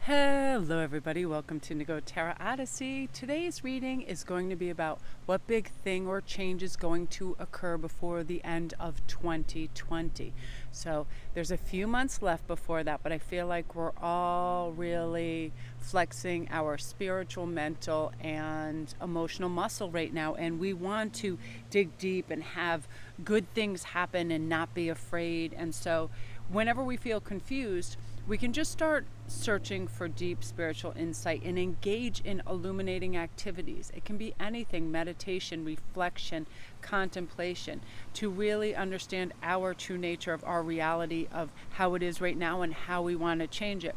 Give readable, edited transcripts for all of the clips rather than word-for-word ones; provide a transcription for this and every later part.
Hello everybody, welcome to Indigo Tarot Odyssey. Today's reading is going to be about what big thing or change is going to occur before the end of 2020. So there's a few months left before that, but I feel like we're all really flexing our spiritual, mental, and emotional muscle right now, and we want to dig deep and have good things happen and not be afraid. And so whenever we feel confused, we can just start searching for deep spiritual insight and engage in illuminating activities. It can be anything: meditation, reflection, contemplation, to really understand our true nature of our reality, of how it is right now and how we want to change it.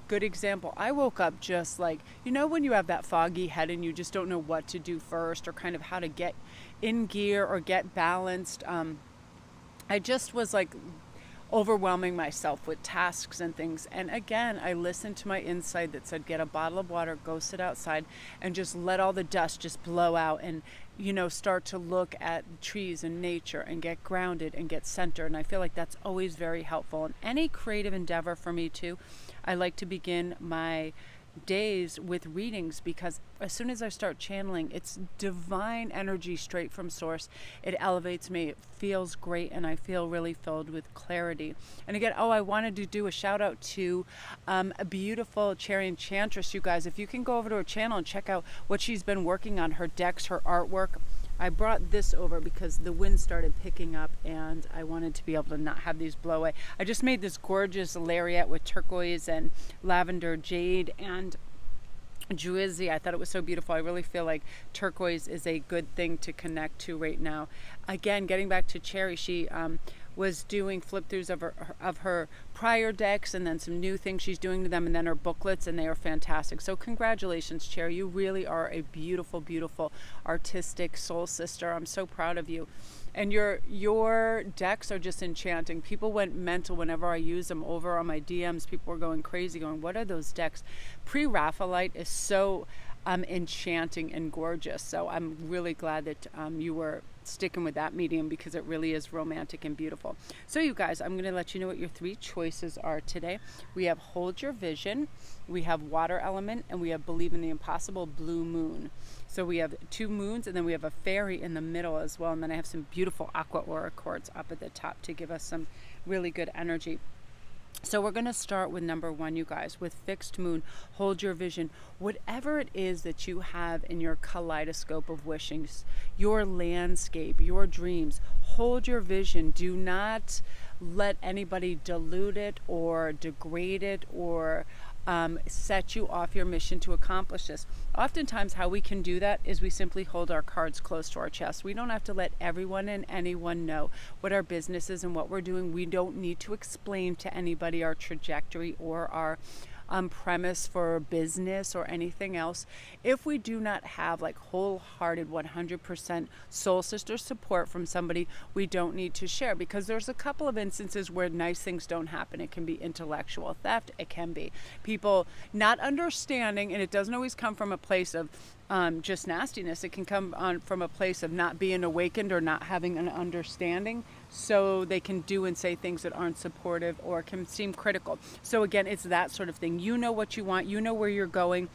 Good example, I woke up just like, when you have that foggy head and you just don't know what to do first or kind of how to get in gear or get balanced. I just was like overwhelming myself with tasks and things. And again, I listened to my inside that said, get a bottle of water, go sit outside, and just let all the dust just blow out and, start to look at trees and nature and get grounded and get centered. And I feel like that's always very helpful. And any creative endeavor for me too, I like to begin my days with readings, because as soon as I start channeling, it's divine energy straight from source. It elevates me, it feels great, and I feel really filled with clarity. And again, I wanted to do a shout out to a beautiful Cherry Enchantress. You guys, if you can go over to her channel and check out what she's been working on, her decks, her artwork. I brought this over because the wind started picking up and I wanted to be able to not have these blow away. I just made this gorgeous lariat with turquoise and lavender jade and Druidzy. I thought it was so beautiful. I really feel like turquoise is a good thing to connect to right now. Again, getting back to Cherry, she was doing flip throughs of her prior decks, and then some new things she's doing to them, and then her booklets, and they are fantastic. So congratulations, Cherry. You really are a beautiful, beautiful artistic soul sister. I'm so proud of you. And your decks are just enchanting. People went mental whenever I use them over on my DMs. People were going crazy, going, what are those decks? Pre-Raphaelite is so enchanting and gorgeous. So I'm really glad that you were sticking with that medium, because it really is romantic and beautiful. So you guys, I'm going to let you know what your three choices are today. We have Hold Your Vision, we have Water Element, and we have Believe in the Impossible, Blue Moon. So we have two moons, and then we have a fairy in the middle as well. And then I have some beautiful aqua aura quartz up at the top to give us some really good energy. So we're going to start with number one, you guys, with Fixed Moon, Hold Your Vision. Whatever it is that you have in your kaleidoscope of wishings, your landscape, your dreams, hold your vision. Do not let anybody dilute it or degrade it or set you off your mission to accomplish this. Oftentimes how we can do that is we simply hold our cards close to our chest. We don't have to let everyone and anyone know what our business is and what we're doing. We don't need to explain to anybody our trajectory or our premise for business or anything else. If we do not have like wholehearted 100% soul sister support from somebody, we don't need to share, because there's a couple of instances where nice things don't happen. It can be intellectual theft, it can be people not understanding, and it doesn't always come from a place of just nastiness. It can come from a place of not being awakened or not having an understanding, so they can do and say things that aren't supportive or can seem critical. So again, it's that sort of thing. You know what you want, you know where you're going,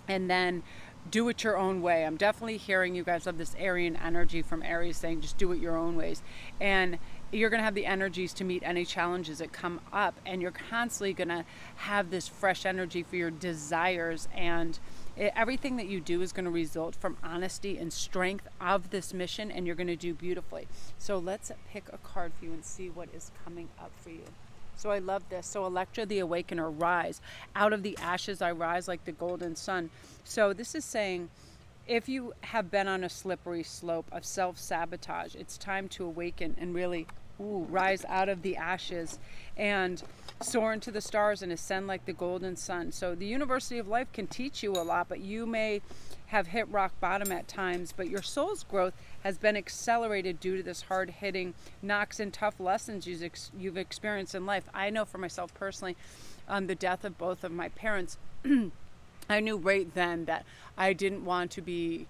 and then do it your own way. I'm definitely hearing you guys have this Aryan energy from Aries saying just do it your own ways. And you're going to have the energies to meet any challenges that come up, and you're constantly going to have this fresh energy for your desires, and everything that you do is going to result from honesty and strength of this mission, and you're going to do beautifully. So let's pick a card for you and see what is coming up for you. So I love this. So Electra the Awakener, rise. Out of the ashes I rise like the golden sun. So this is saying, if you have been on a slippery slope of self-sabotage, it's time to awaken and really rise out of the ashes and soar into the stars and ascend like the golden sun. So the University of Life can teach you a lot, but you may have hit rock bottom at times, but your soul's growth has been accelerated due to this hard-hitting knocks and tough lessons you've experienced in life. I know for myself personally, the death of both of my parents, I knew right then that I didn't want to be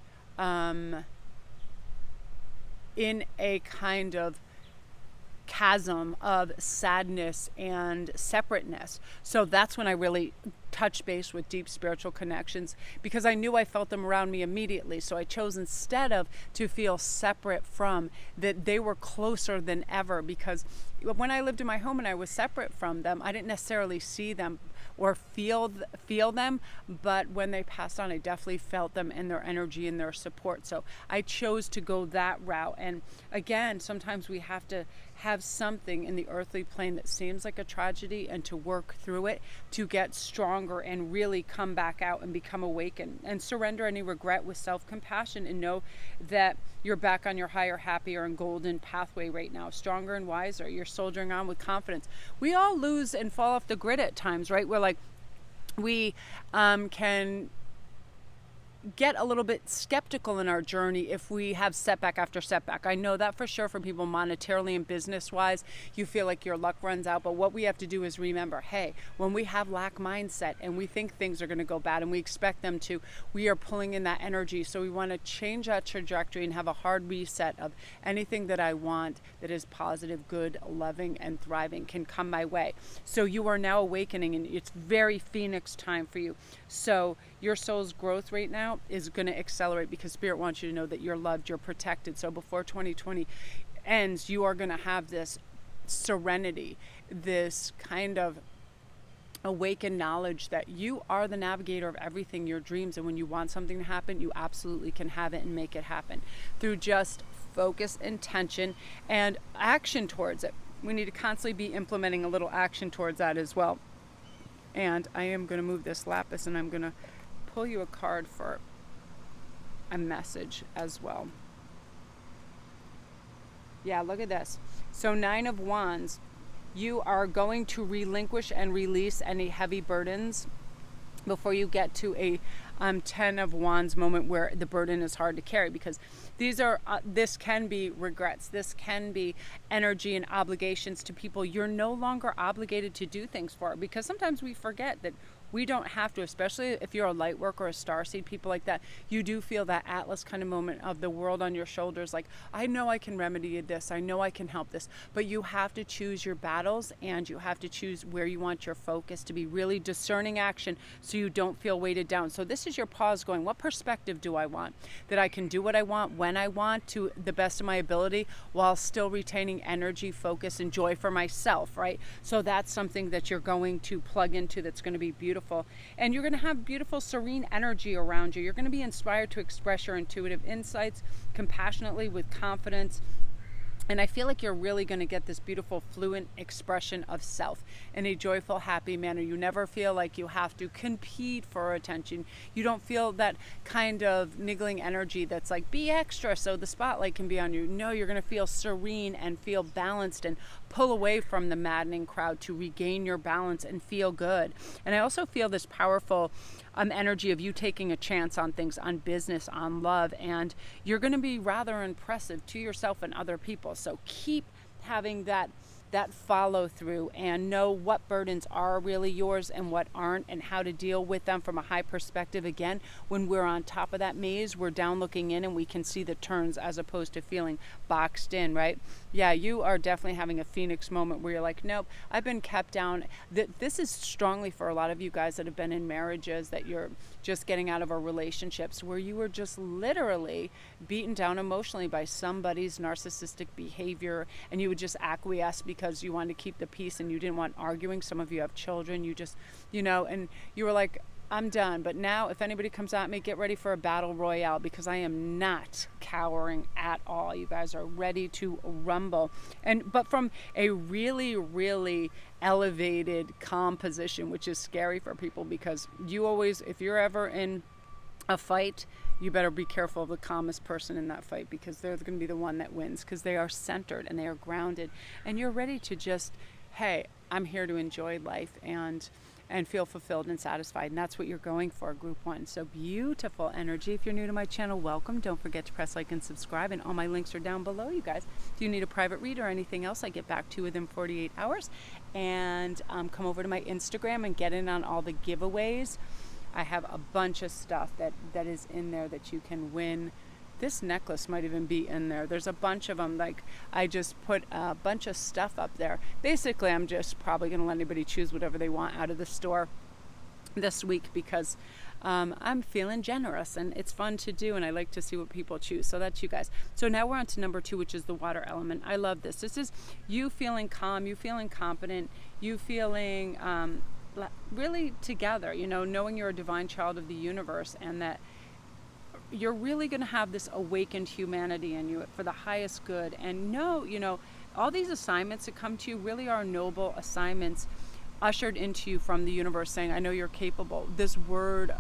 in a kind of chasm of sadness and separateness. So that's when I really touched base with deep spiritual connections, because I knew I felt them around me immediately. So I chose, instead of to feel separate from, that they were closer than ever, because when I lived in my home and I was separate from them, I didn't necessarily see them or feel them, but when they passed on, I definitely felt them and their energy and their support. So I chose to go that route. And again, sometimes we have to have something in the earthly plane that seems like a tragedy, and to work through it to get stronger and really come back out and become awakened, and surrender any regret with self-compassion, and know that you're back on your higher, happier, and golden pathway right now, stronger and wiser. You're soldiering on with confidence. We all lose and fall off the grid at times, right? We're like, we can get a little bit skeptical in our journey if we have setback after setback. I know that for sure for people monetarily and business wise, you feel like your luck runs out. But what we have to do is remember, hey, when we have lack mindset and we think things are going to go bad and we expect them to, we are pulling in that energy. So we want to change that trajectory and have a hard reset of anything that I want that is positive, good, loving, and thriving can come my way. So you are now awakening, and it's very Phoenix time for you. So your soul's growth right now is going to accelerate, because Spirit wants you to know that you're loved, you're protected. So before 2020 ends, you are going to have this serenity, this kind of awakened knowledge that you are the navigator of everything, your dreams. And when you want something to happen, you absolutely can have it and make it happen through just focus, intention, and action towards it. We need to constantly be implementing a little action towards that as well. And I am going to move this lapis, and I'm going to pull you a card for a message as well. Yeah, look at this. So 9 of Wands, you are going to relinquish and release any heavy burdens before you get to a 10 of Wands moment where the burden is hard to carry, because this can be regrets, this can be energy and obligations to people you're no longer obligated to do things for, because sometimes we forget that we don't have to, especially if you're a light work or a starseed, people like that. You do feel that Atlas kind of moment of the world on your shoulders, like, I know I can remedy this, I know I can help this, but you have to choose your battles, and you have to choose where you want your focus to be, really discerning action so you don't feel weighted down. So this is your pause going, what perspective do I want? That I can do what I want when I want to the best of my ability, while still retaining energy, focus, and joy for myself, right? So that's something that you're going to plug into, that's going to be beautiful. And you're going to have beautiful, serene energy around you. You're going to be inspired to express your intuitive insights compassionately, with confidence. And I feel like you're really going to get this beautiful, fluent expression of self in a joyful, happy manner. You never feel like you have to compete for attention. You don't feel that kind of niggling energy that's like, be extra so the spotlight can be on you. No, you're going to feel serene and feel balanced, and pull away from the maddening crowd to regain your balance and feel good. And I also feel this powerful energy of you taking a chance on things, on business, on love, and you're going to be rather impressive to yourself and other people. So keep having that follow through, and know what burdens are really yours and what aren't, and how to deal with them from a high perspective. Again, when we're on top of that maze, we're down looking in, and we can see the turns as opposed to feeling boxed in, right? Yeah, you are definitely having a Phoenix moment where you're like, nope, I've been kept down. This is strongly for a lot of you guys that have been in marriages, that you're just getting out of our relationships, where you were just literally beaten down emotionally by somebody's narcissistic behavior, and you would just acquiesce because you wanted to keep the peace and you didn't want arguing. Some of you have children, you just, and you were like, I'm done. But now if anybody comes at me, get ready for a battle royale, because I am not cowering at all. You guys are ready to rumble. But from a really, really elevated, calm position, which is scary for people, because you always, if you're ever in a fight, you better be careful of the calmest person in that fight, because they're going to be the one that wins, because they are centered and they are grounded, and you're ready to just, hey, I'm here to enjoy life and feel fulfilled and satisfied. And that's what you're going for, group 1. So beautiful energy. If you're new to my channel, welcome. Don't forget to press like and subscribe, and all my links are down below, you guys. If you need a private read or anything else, I get back to you within 48 hours. And come over to my Instagram and get in on all the giveaways. I have a bunch of stuff that is in there that you can win This necklace might even be in there. There's a bunch of them. Like, I just put a bunch of stuff up there. Basically, I'm just probably going to let anybody choose whatever they want out of the store this week, because I'm feeling generous and it's fun to do, and I like to see what people choose. So that's you guys. So now we're on to number 2, which is the water element. I love this. This is you feeling calm, you feeling confident, you feeling really together, knowing you're a divine child of the universe, and that you're really going to have this awakened humanity in you for the highest good. And all these assignments that come to you really are noble assignments ushered into you from the universe, saying, I know you're capable. This word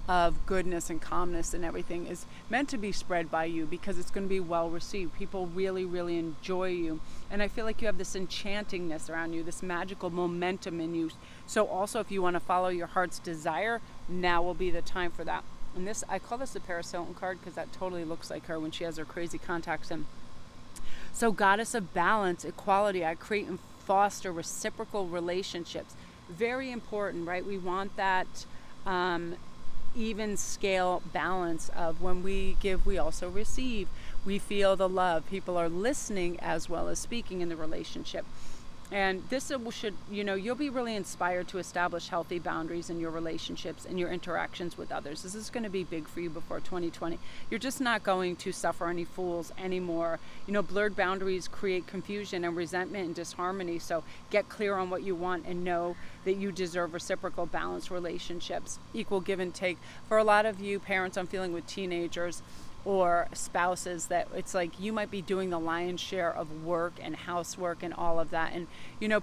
of goodness and calmness and everything is meant to be spread by you, because it's going to be well received. People really, really enjoy you. And I feel like you have this enchantingness around you, this magical momentum in you. So also, if you want to follow your heart's desire, now will be the time for that. And this, I call this the Parasite card, because that totally looks like her when she has her crazy contacts in. So goddess of balance, equality, I create and foster reciprocal relationships. Very important, right? We want that even scale balance of when we give, we also receive. We feel the love. People are listening as well as speaking in the relationship. And this should, you'll be really inspired to establish healthy boundaries in your relationships and your interactions with others. This is going to be big for you before 2020. You're just not going to suffer any fools anymore. Blurred boundaries create confusion and resentment and disharmony. So get clear on what you want and know that you deserve reciprocal, balanced relationships, equal give and take. For a lot of you parents, I'm feeling with teenagers or spouses, that it's like you might be doing the lion's share of work and housework and all of that, and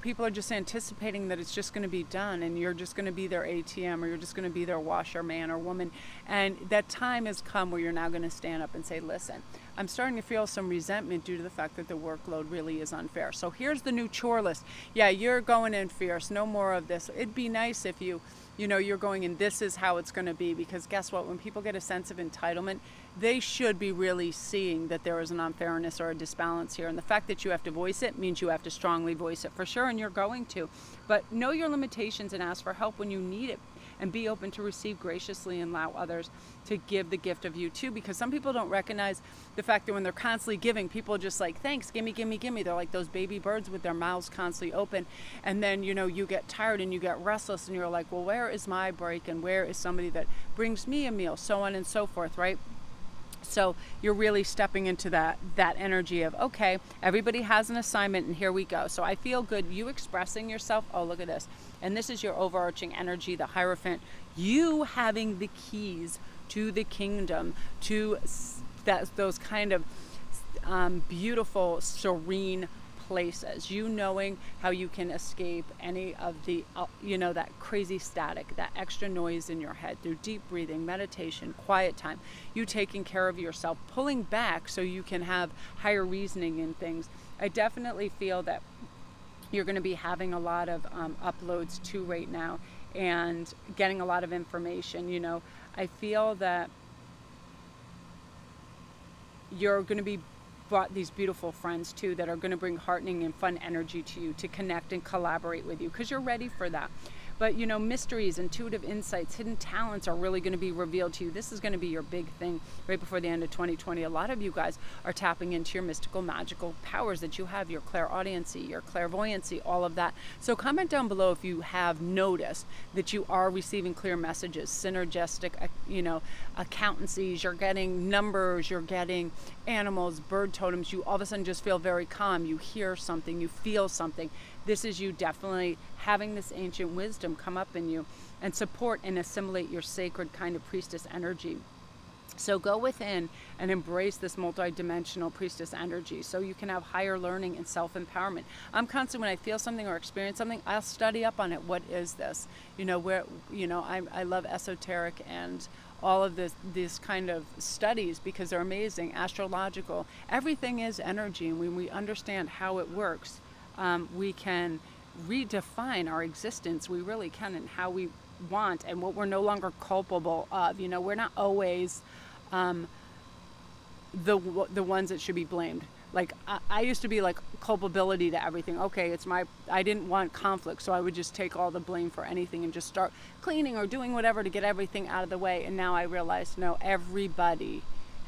people are just anticipating that it's just going to be done, and you're just going to be their ATM, or you're just going to be their washer man or woman. And that time has come where you're now going to stand up and say, listen, I'm starting to feel some resentment due to the fact that the workload really is unfair. So here's the new chore list. Yeah, you're going in fierce. No more of this. It'd be nice if you're going in, this is how it's going to be, because guess what? When people get a sense of entitlement, they should be really seeing that there is an unfairness or a disbalance here. And the fact that you have to voice it means you have to strongly voice it for sure, and you're going to. But know your limitations and ask for help when you need it. And be open to receive graciously and allow others to give the gift of you too, because some people don't recognize the fact that when they're constantly giving, people are just like, thanks, gimme, gimme, gimme. They're like those baby birds with their mouths constantly open. And then, you get tired and you get restless and you're like, well, where is my break? And where is somebody that brings me a meal? So on and so forth, right? So you're really stepping into that energy of, okay, everybody has an assignment and here we go. So I feel good. You expressing yourself. Oh, look at this. And this is your overarching energy, the Hierophant. You having the keys to the kingdom, to those kind of beautiful, serene places. You knowing how you can escape any of the, that crazy static, that extra noise in your head through deep breathing, meditation, quiet time. You taking care of yourself, pulling back so you can have higher reasoning in things. I definitely feel that you're going to be having a lot of uploads too right now, and getting a lot of information. I feel that you're going to be brought these beautiful friends too that are going to bring heartening and fun energy to you, to connect and collaborate with you, because you're ready for that. But mysteries, intuitive insights, hidden talents are really going to be revealed to you. This is going to be your big thing right before the end of 2020. A lot of you guys are tapping into your mystical, magical powers that you have, your clairaudiency, your clairvoyancy, all of that. So comment down below if you have noticed that you are receiving clear messages, synergistic, accountancies, you're getting numbers, you're getting animals, bird totems. You all of a sudden just feel very calm. You hear something, you feel something. This is you definitely having this ancient wisdom come up in you and support and assimilate your sacred kind of priestess energy. So go within and embrace this multidimensional priestess energy so you can have higher learning and self-empowerment. I'm constantly, when I feel something or experience something, I'll study up on it. What is this? I love esoteric and all of this kind of studies, because they're amazing. Astrological, everything is energy. And when we understand how it works, we can redefine our existence. We really can, and how we want, and what we're no longer culpable of. We're not always the ones that should be blamed. Like I used to be like culpability to everything. Okay, I didn't want conflict, so I would just take all the blame for anything and just start cleaning or doing whatever to get everything out of the way. And now I realize, no, everybody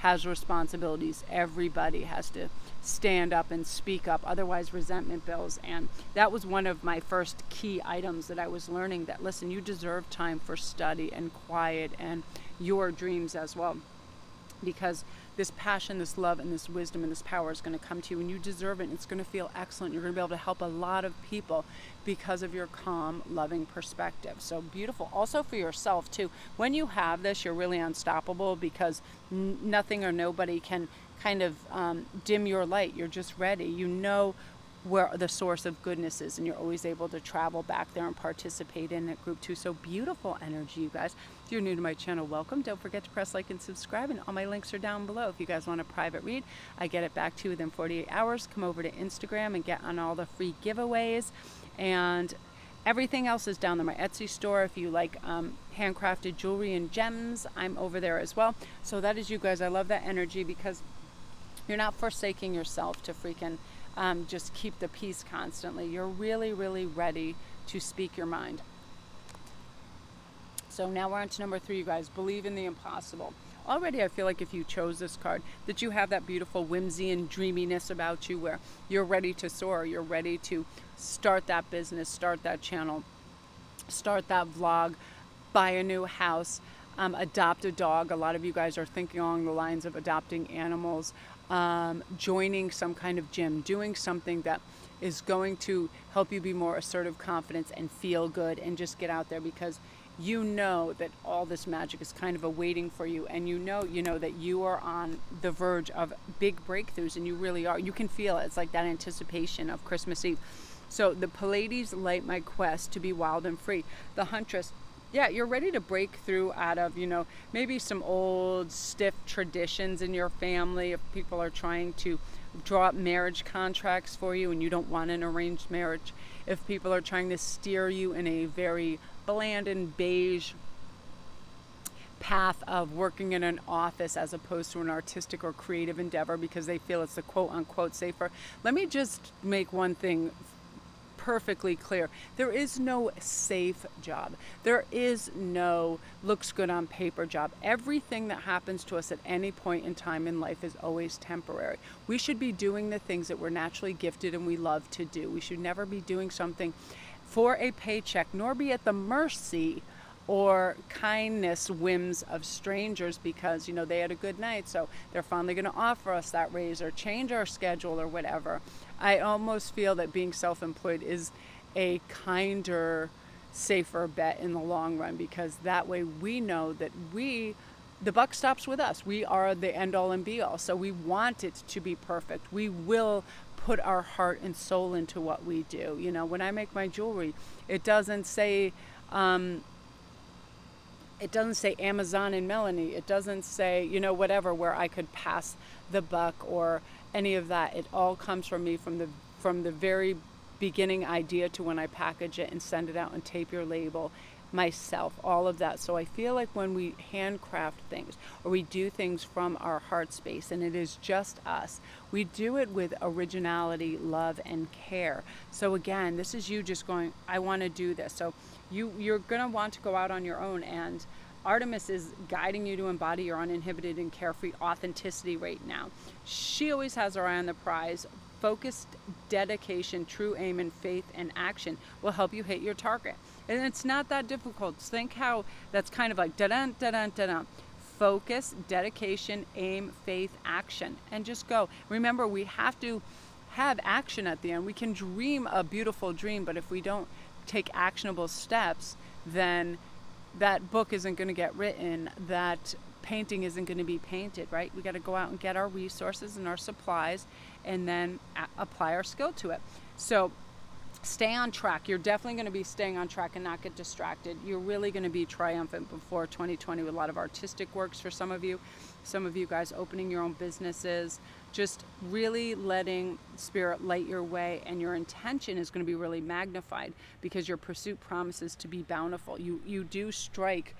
has responsibilities. Everybody has to stand up and speak up, otherwise resentment builds. And that was one of my first key items that I was learning, that listen, you deserve time for study and quiet and your dreams as well, because this passion, this love, and this wisdom and this power is going to come to you, and you deserve it. And it's going to feel excellent. You're going to be able to help a lot of people because of your calm, loving perspective. So beautiful. Also for yourself too. When you have this, you're really unstoppable, because nothing or nobody can kind of dim your light. You're just ready. You know where the source of goodness is, and you're always able to travel back there and participate in that group too. So beautiful energy, you guys. If you're new to my channel, welcome. Don't forget to press like and subscribe, and all my links are down below. If you guys want a private read, I get it back to you within 48 hours. Come over to Instagram and get on all the free giveaways, and everything else is down there. My Etsy store, if you like handcrafted jewelry and gems, I'm over there as well. So that is you guys. I love that energy, because you're not forsaking yourself to freaking just keep the peace constantly. You're really, really ready to speak your mind. So now we're on to number 3, you guys. Believe in the impossible. Already I feel like if you chose this card, that you have that beautiful whimsy and dreaminess about you, where you're ready to soar. You're ready to start that business, start that channel, start that vlog, buy a new house, adopt a dog. A lot of you guys are thinking along the lines of adopting animals, joining some kind of gym, doing something that is going to help you be more assertive, confident, and feel good, and just get out there, because you know that all this magic is kind of awaiting for you, and you know that you are on the verge of big breakthroughs, and you really are. You can feel it. It's like that anticipation of Christmas Eve. So the Pleiades light my quest to be wild and free. The Huntress, yeah, you're ready to break through out of, maybe some old stiff traditions in your family. If people are trying to draw up marriage contracts for you and you don't want an arranged marriage. If people are trying to steer you in a very bland and beige path of working in an office as opposed to an artistic or creative endeavor because they feel it's the quote unquote safer. Let me just make one thing perfectly clear. There is no safe job. There is no looks good on paper job. Everything that happens to us at any point in time in life is always temporary. We should be doing the things that we're naturally gifted and we love to do. We should never be doing something for a paycheck, nor be at the mercy or kindness whims of strangers because they had a good night, so they're finally going to offer us that raise or change our schedule or whatever. I almost feel that being self-employed is a kinder, safer bet in the long run, because that way we know that the buck stops with us. We are the end all and be all, so we want it to be perfect. We will put our heart and soul into what we do. When I make my jewelry, it doesn't say Amazon and Melanie. It doesn't say, whatever, where I could pass the buck or any of that. It all comes from me, from the very beginning idea to when I package it and send it out and tape your label myself, all of that. So I feel like when we handcraft things or we do things from our heart space and it is just us, we do it with originality, love, and care. So again, this is you just going, I want to do this. So you're going to want to go out on your own, and Artemis is guiding you to embody your uninhibited and carefree authenticity right now. She always has her eye on the prize. Focused dedication, true aim, and faith and action will help you hit your target. And it's not that difficult. Think how that's kind of like da-dun, da-dun, da-dun. Focus, dedication, aim, faith, action, and just go. Remember, we have to have action at the end. We can dream a beautiful dream, but if we don't take actionable steps, then that book isn't going to get written, that painting isn't going to be painted, right? We got to go out and get our resources and our supplies and then apply our skill to it. So stay on track. You're definitely going to be staying on track and not get distracted. You're really going to be triumphant before 2020 with a lot of artistic works for some of you guys opening your own businesses, just really letting spirit light your way, and your intention is going to be really magnified because your pursuit promises to be bountiful. You do strike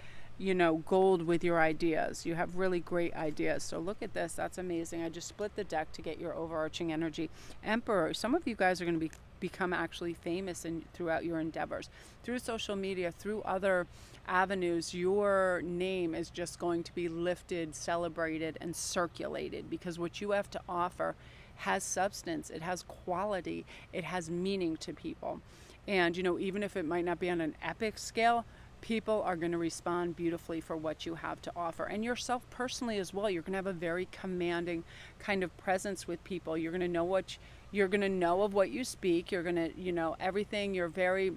gold with your ideas. You have really great ideas. So look at this. That's amazing. I just split the deck to get your overarching energy. Emperor. Some of you guys are going to be become actually famous throughout your endeavors. Through social media, through other avenues, your name is just going to be lifted, celebrated, and circulated, because what you have to offer has substance, it has quality, it has meaning to people. And, even if it might not be on an epic scale, people are going to respond beautifully for what you have to offer. And yourself personally as well, you're going to have a very commanding kind of presence with people. You're going to know you're going to know of what you speak. You're going to, everything. You're very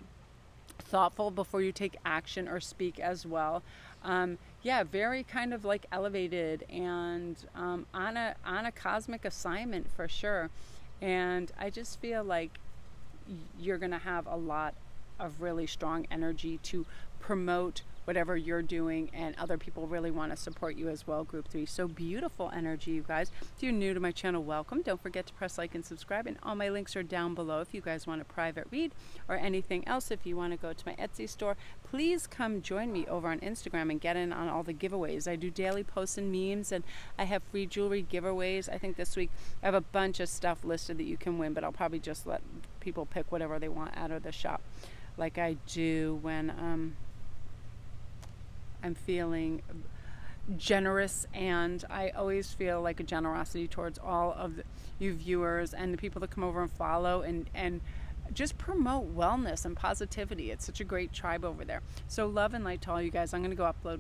thoughtful before you take action or speak as well. Very kind of like elevated and on a cosmic assignment for sure. And I just feel like you're going to have a lot of really strong energy to promote whatever you're doing, and other people really want to support you as well, group 3. So beautiful energy, you guys. If you're new to my channel, welcome. Don't forget to press like and subscribe, and all my links are down below if you guys want a private read or anything else. If you want to go to my Etsy store, please come join me over on Instagram and get in on all the giveaways. I do daily posts and memes, and I have free jewelry giveaways. I think this week I have a bunch of stuff listed that you can win, but I'll probably just let people pick whatever they want out of the shop, like I do when I'm feeling generous. And I always feel like a generosity towards all of you viewers and the people that come over and follow and just promote wellness and positivity. It's such a great tribe over there. So love and light to all you guys. I'm going to go upload